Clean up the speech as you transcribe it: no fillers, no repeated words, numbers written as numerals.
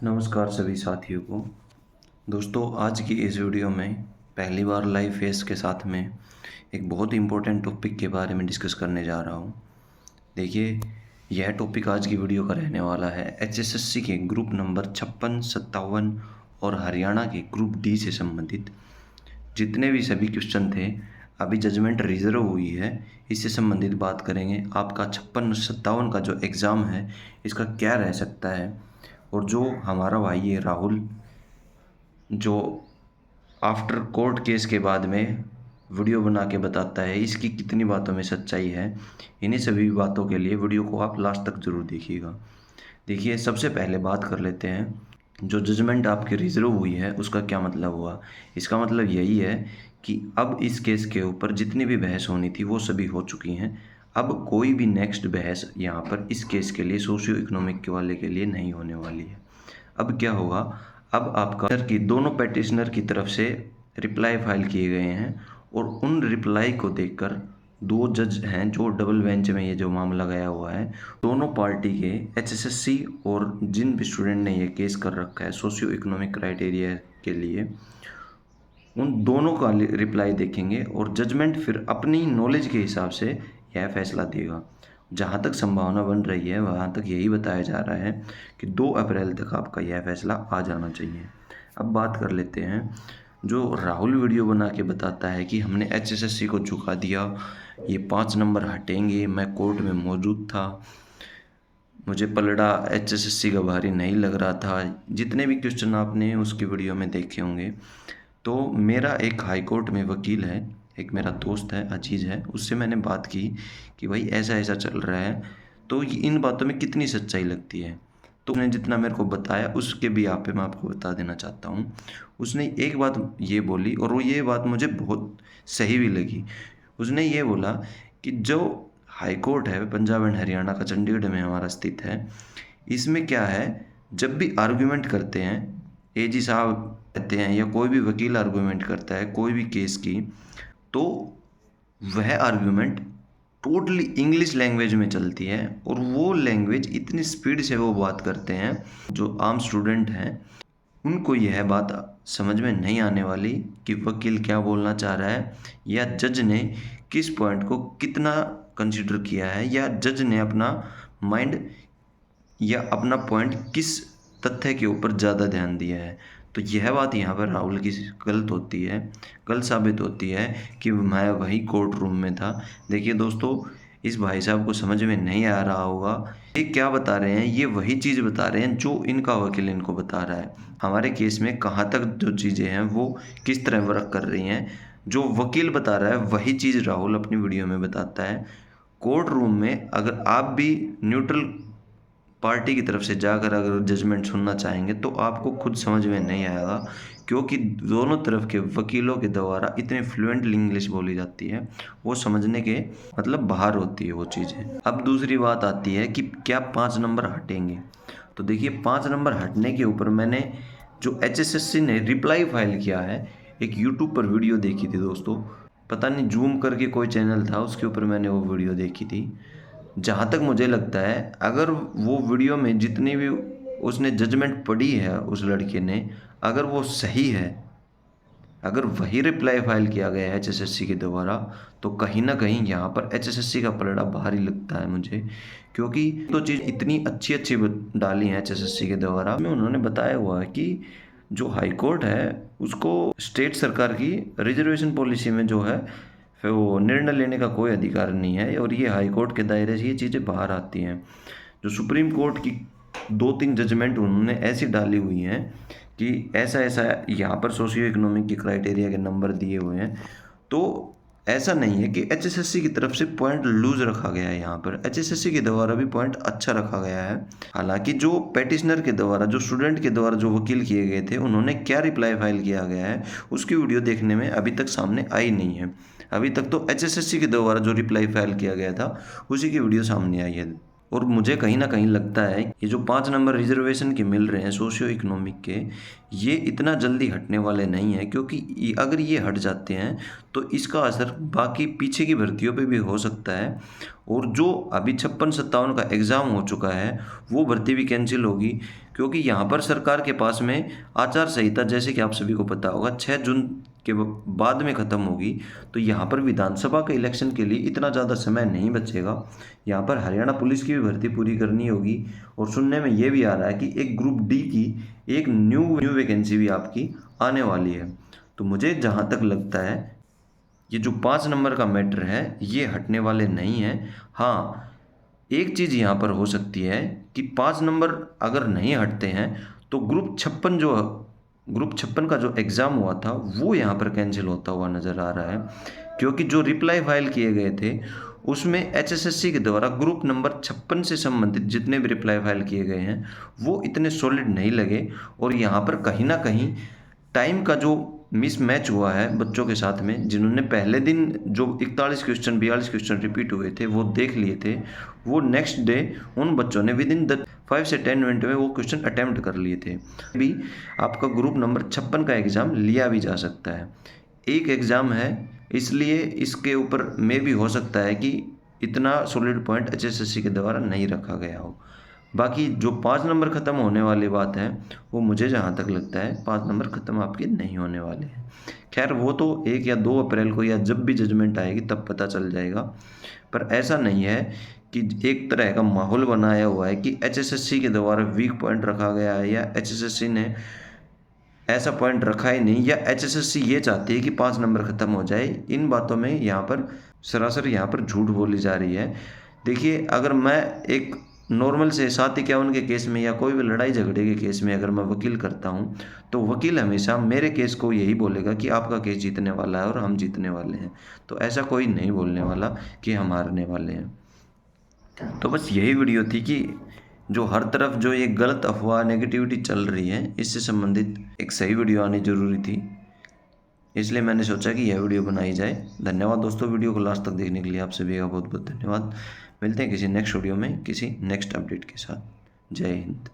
नमस्कार सभी साथियों को। दोस्तों, आज की इस वीडियो में पहली बार लाइव फेस के साथ में एक बहुत इम्पोर्टेंट टॉपिक के बारे में डिस्कस करने जा रहा हूँ। देखिए, यह टॉपिक आज की वीडियो का रहने वाला है एचएसएससी के ग्रुप नंबर 56, 57 और हरियाणा के ग्रुप डी से संबंधित जितने भी सभी क्वेश्चन थे। अभी जजमेंट रिजर्व हुई है, इससे संबंधित बात करेंगे। आपका 56-57 का जो एग्ज़ाम है, इसका क्या रह सकता है। और जो हमारा भाई है राहुल, जो आफ्टर कोर्ट केस के बाद में वीडियो बना के बताता है, इसकी कितनी बातों में सच्चाई है। इन्हीं सभी बातों के लिए वीडियो को आप लास्ट तक ज़रूर देखिएगा। देखिए, सबसे पहले बात कर लेते हैं, जो जजमेंट आपकी रिजर्व हुई है उसका क्या मतलब हुआ। इसका मतलब यही है कि अब इस केस के ऊपर जितनी भी बहस होनी थी वो सभी हो चुकी हैं। अब कोई भी नेक्स्ट बहस यहाँ पर इस केस के लिए सोशियो इकोनॉमिक के वाले के लिए नहीं होने वाली है। अब क्या होगा, अब आपका की दोनों पेटिशनर की तरफ से रिप्लाई फाइल किए गए हैं और उन रिप्लाई को देखकर दो जज हैं जो डबल बेंच में ये जो मामला गया हुआ है, दोनों पार्टी के एचएसएससी और जिन भी स्टूडेंट ने ये केस कर रखा है सोशियो इकोनॉमिक क्राइटेरिया के लिए, उन दोनों का रिप्लाई देखेंगे और जजमेंट फिर अपनी नॉलेज के हिसाब से यह फैसला देगा। जहाँ तक संभावना बन रही है वहाँ तक यही बताया जा रहा है कि 2 अप्रैल तक आपका यह फैसला आ जाना चाहिए। अब बात कर लेते हैं, जो राहुल वीडियो बना के बताता है कि हमने एचएसएससी को झुका दिया, ये 5 नंबर हटेंगे, मैं कोर्ट में मौजूद था, मुझे पलड़ा एचएसएससी का भारी नहीं लग रहा था। जितने भी क्वेश्चन आपने उसकी वीडियो में देखे होंगे। तो मेरा एक हाई कोर्ट में वकील है, एक मेरा दोस्त है, अजीज़ है, उससे मैंने बात की कि भाई ऐसा ऐसा चल रहा है, तो इन बातों में कितनी सच्चाई लगती है। तो उसने जितना मेरे को बताया उसके भी यहाँ पे मैं आपको बता देना चाहता हूँ। उसने एक बात ये बोली और वो ये बात मुझे बहुत सही भी लगी। उसने ये बोला कि जो हाई कोर्ट है पंजाब एंड हरियाणा का, चंडीगढ़ में हमारा स्थित है, इसमें क्या है, जब भी आर्गूमेंट करते हैं, एजी साहब कहते हैं या कोई भी वकील आर्गूमेंट करता है कोई भी केस की, तो वह आर्गूमेंट टोटली इंग्लिश लैंग्वेज में चलती है और वो लैंग्वेज इतनी स्पीड से वो बात करते हैं, जो आम स्टूडेंट हैं उनको यह बात समझ में नहीं आने वाली कि वकील क्या बोलना चाह रहा है या जज ने किस पॉइंट को कितना कंसिडर किया है या जज ने अपना माइंड या अपना पॉइंट किस तथ्य के ऊपर ज़्यादा ध्यान दिया है। तो यह बात यहाँ पर राहुल की गलत होती है, गलत साबित होती है कि मैं वही कोर्ट रूम में था। देखिए दोस्तों, इस भाई साहब को समझ में नहीं आ रहा होगा ये क्या बता रहे हैं, ये वही चीज़ बता रहे हैं जो इनका वकील इनको बता रहा है। हमारे केस में कहाँ तक जो चीज़ें हैं वो किस तरह वर्क कर रही हैं, जो वकील बता रहा है वही चीज़ राहुल अपनी वीडियो में बताता है। कोर्ट रूम में अगर आप भी न्यूट्रल पार्टी की तरफ से जाकर अगर जजमेंट सुनना चाहेंगे तो आपको खुद समझ में नहीं आएगा, क्योंकि दोनों तरफ के वकीलों के द्वारा इतने फ्लुएंटली इंग्लिश बोली जाती है, वो समझने के मतलब बाहर होती है वो चीज़ें। अब दूसरी बात आती है कि क्या 5 नंबर हटेंगे। तो देखिए, 5 नंबर हटने के ऊपर मैंने जो एचएसएससी ने रिप्लाई फाइल किया है, एक यूट्यूब पर वीडियो देखी थी दोस्तों, पता नहीं जूम करके कोई चैनल था उसके ऊपर मैंने वो वीडियो देखी थी। जहाँ तक मुझे लगता है, अगर वो वीडियो में जितनी भी उसने जजमेंट पढ़ी है उस लड़के ने, अगर वो सही है, अगर वही रिप्लाई फाइल किया गया है एचएसएससी के द्वारा, तो कहीं ना कहीं यहाँ पर एचएसएससी का पलड़ा भारी लगता है मुझे, क्योंकि तो चीज़ इतनी अच्छी अच्छी डाली है एचएसएससी के द्वारा में। उन्होंने बताया हुआ है कि जो हाई कोर्ट है उसको स्टेट सरकार की रिजर्वेशन पॉलिसी में जो है फिर वो निर्णय लेने का कोई अधिकार नहीं है, और ये हाई कोर्ट के दायरे से ये चीज़ें बाहर आती हैं। जो सुप्रीम कोर्ट की 2-3 जजमेंट उन्होंने ऐसी डाली हुई हैं कि ऐसा ऐसा यहाँ पर सोशियो इकोनॉमिक के क्राइटेरिया के नंबर दिए हुए हैं। तो ऐसा नहीं है कि एचएसएससी की तरफ से पॉइंट लूज रखा गया है, यहाँ पर एचएसएससी के द्वारा भी पॉइंट अच्छा रखा गया है। हालांकि जो पेटिशनर के द्वारा, जो स्टूडेंट के द्वारा जो वकील किए गए थे, उन्होंने क्या रिप्लाई फाइल किया गया है उसकी वीडियो देखने में अभी तक सामने आई नहीं है। अभी तक तो एचएसएससी के द्वारा जो रिप्लाई फाइल किया गया था उसी की वीडियो सामने आई है। और मुझे कहीं ना कहीं लगता है ये जो 5 नंबर रिजर्वेशन के मिल रहे हैं सोशियो इकोनॉमिक के, ये इतना जल्दी हटने वाले नहीं हैं, क्योंकि अगर ये हट जाते हैं तो इसका असर बाकी पीछे की भर्तियों पे भी हो सकता है। और जो अभी 56-57 का एग्ज़ाम हो चुका है वो भर्ती भी कैंसिल होगी, क्योंकि यहाँ पर सरकार के पास में आचार संहिता, जैसे कि आप सभी को पता होगा, 6 जून के बाद में ख़त्म होगी। तो यहाँ पर विधानसभा के इलेक्शन के लिए इतना ज़्यादा समय नहीं बचेगा। यहाँ पर हरियाणा पुलिस की भी भर्ती पूरी करनी होगी। और सुनने में ये भी आ रहा है कि एक ग्रुप डी की एक न्यू वैकेंसी भी आपकी आने वाली है। तो मुझे जहाँ तक लगता है ये जो 5 नंबर का मैटर है ये हटने वाले नहीं हैं। हाँ, एक चीज़ यहाँ पर हो सकती है कि 5 नंबर अगर नहीं हटते हैं तो ग्रुप 56 का जो एग्ज़ाम हुआ था वो यहाँ पर कैंसिल होता हुआ नज़र आ रहा है, क्योंकि जो रिप्लाई फाइल किए गए थे उसमें एचएसएससी के द्वारा ग्रुप नंबर 56 से संबंधित जितने भी रिप्लाई फाइल किए गए हैं वो इतने सॉलिड नहीं लगे। और यहाँ पर कहीं ना कहीं टाइम का जो मिसमैच हुआ है बच्चों के साथ में, जिन्होंने पहले दिन जो 41 क्वेश्चन 42 क्वेश्चन रिपीट हुए थे वो देख लिए थे, वो नेक्स्ट डे उन बच्चों ने विद इन 5 से 10 मिनट में वो क्वेश्चन अटैम्प्ट कर लिए थे। भी आपका ग्रुप नंबर 56 का एग्ज़ाम लिया भी जा सकता है। एक एग्ज़ाम है, इसलिए इसके ऊपर में भी हो सकता है कि इतना सॉलिड पॉइंट एचएसएससी के द्वारा नहीं रखा गया हो। बाकी जो 5 नंबर ख़त्म होने वाली बात है वो मुझे जहाँ तक लगता है 5 नंबर ख़त्म आपके नहीं होने वाले हैं। खैर वो तो 1 या 2 अप्रैल को या जब भी जजमेंट आएगी तब पता चल जाएगा। पर ऐसा नहीं है कि एक तरह का माहौल बनाया हुआ है कि एचएसएससी के द्वारा वीक पॉइंट रखा गया है या एचएसएससी ने ऐसा पॉइंट रखा ही नहीं, या एचएसएससी ये चाहती है कि 5 नंबर ख़त्म हो जाए। इन बातों में यहाँ पर सरासर यहाँ पर झूठ बोली जा रही है। देखिए, अगर मैं एक नॉर्मल से 751 के केस में या कोई भी लड़ाई झगड़े के केस में अगर मैं वकील करता हूँ तो वकील हमेशा मेरे केस को यही बोलेगा कि आपका केस जीतने वाला है और हम जीतने वाले हैं। तो ऐसा कोई नहीं बोलने वाला कि हम हारने वाले हैं। तो बस यही वीडियो थी कि जो हर तरफ जो ये गलत अफवाह नेगेटिविटी चल रही है इससे संबंधित एक सही वीडियो आनी ज़रूरी थी, इसलिए मैंने सोचा कि यह वीडियो बनाई जाए। धन्यवाद दोस्तों, वीडियो को लास्ट तक देखने के लिए आप सभी का बहुत बहुत धन्यवाद। मिलते हैं किसी नेक्स्ट वीडियो में किसी नेक्स्ट अपडेट के साथ। जय हिंद।